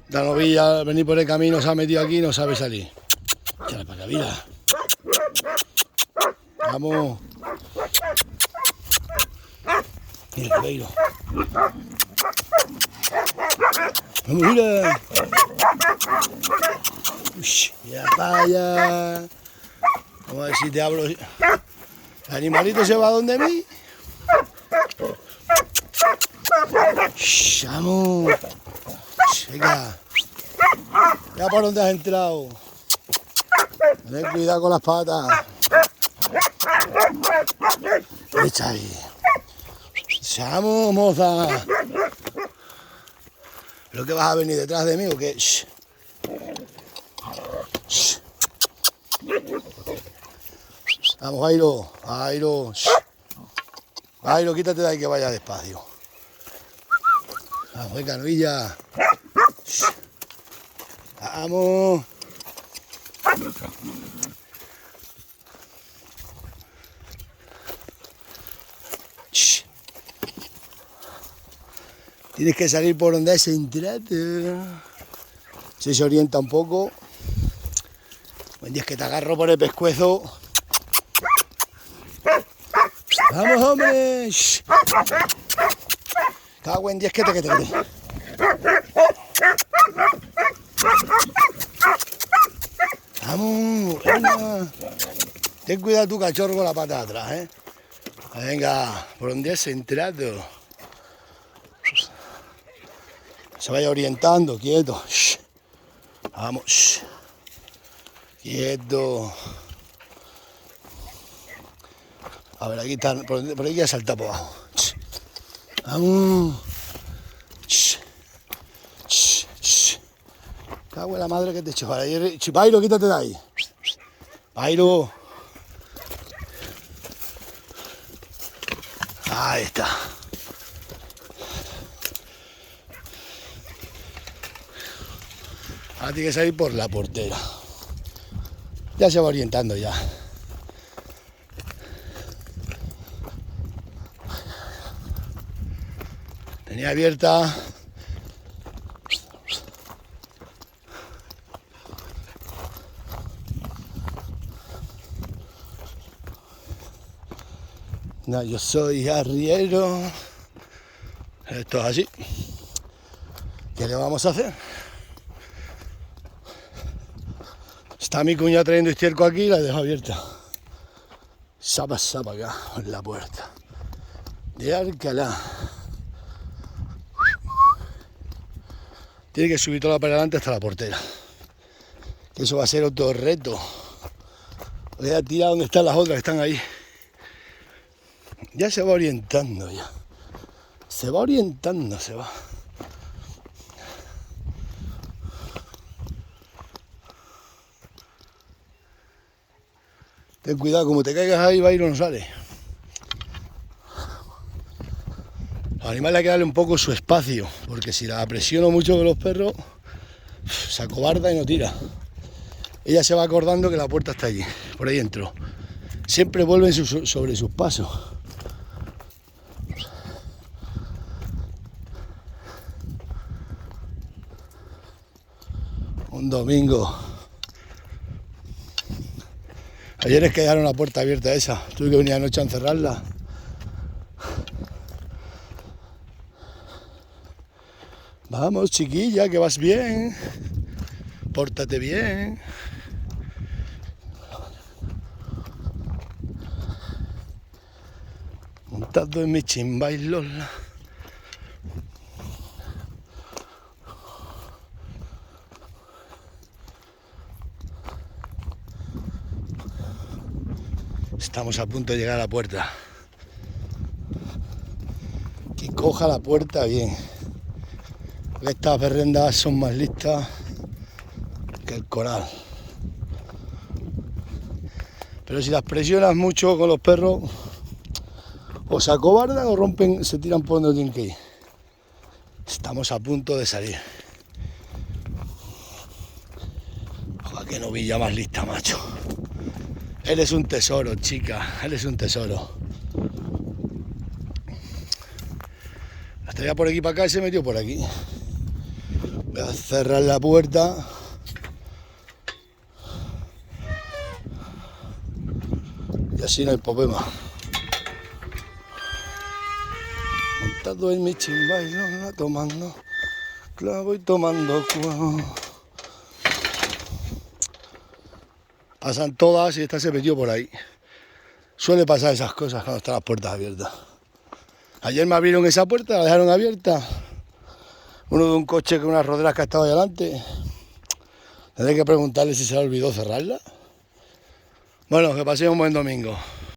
La novilla al venir por el camino se ha metido aquí y no sabe salir. Échale para acá, vida. Vamos. Mira, el beiro. Vamos, mira. Uy, ya vaya. Vamos a ver si te hablo. El animalito se va donde mí. Vamos. Venga. Ya por dónde has entrado. Ten cuidado con las patas. Echa ahí. Vamos, moza. ¿Pero qué vas a venir detrás de mí o qué? Shh. Shh. Vamos, Jairo. Jairo. Shh. Jairo, quítate de ahí que vaya despacio. Vamos, venga, novilla. Shh. Vamos. Shh. Tienes que salir por donde se entrate. Si se orienta un poco. Buen día, es que te agarro por el pescuezo. Vamos, hombre. Shh. Cago en 10 que te. Vamos, venga. Ten cuidado tu cachorro con la pata de atrás, ¿eh? Venga, por donde es entrado. Se vaya orientando, quieto. Shh. Vamos. Shh. Quieto. A ver, aquí está, por aquí ya salta por abajo. Shh. Vamos. Shh. Shh. Shh. Cago en la madre que te echo. Pairo, quítate de ahí. Pairo. Ahí está. Ahora tiene que salir por la portera. Ya se va orientando ya. Tenía abierta. No, yo soy arriero. Esto es así. ¿Qué le vamos a hacer? Está mi cuñada trayendo estiércol aquí y la dejo abierta. Sapa acá, en la puerta de Alcalá. Tiene que subir toda para adelante hasta la portera. Que eso va a ser otro reto. Voy a tirar donde están las otras que están ahí. Ya se va orientando ya. Se va orientando, se va. Ten cuidado, como te caigas ahí, Bairo no sale. Los animales hay que darle un poco su espacio, porque si la presiono mucho con los perros, se acobarda y no tira. Ella se va acordando que la puerta está allí, por ahí entró. Siempre vuelven sobre sus pasos. Un domingo. Ayer es que dejaron la puerta abierta esa. Tuve que venir anoche a encerrarla. Vamos, chiquilla, que vas bien. Pórtate bien. Montado en mi chimbailola. Estamos a punto de llegar a la puerta. Que coja la puerta bien. Estas berrendas son más listas que el coral. Pero si las presionas mucho con los perros, o se acobardan o rompen, se tiran por donde tienen que ir. Estamos a punto de salir. Ojalá que novilla más lista, macho. Él es un tesoro, chica. Él es un tesoro. Hasta ya por aquí para acá y se metió por aquí. Voy a cerrar la puerta. Y así no hay problema. Montado en mi chimbailo, tomando clavo y tomando cuavo. Pasan todas y esta se metió por ahí. Suele pasar esas cosas cuando están las puertas abiertas. Ayer me abrieron esa puerta, la dejaron abierta. Uno de un coche con unas rodelas que ha estado ahí delante. Tendré que preguntarle si se le olvidó cerrarla. Bueno, que paséis un buen domingo.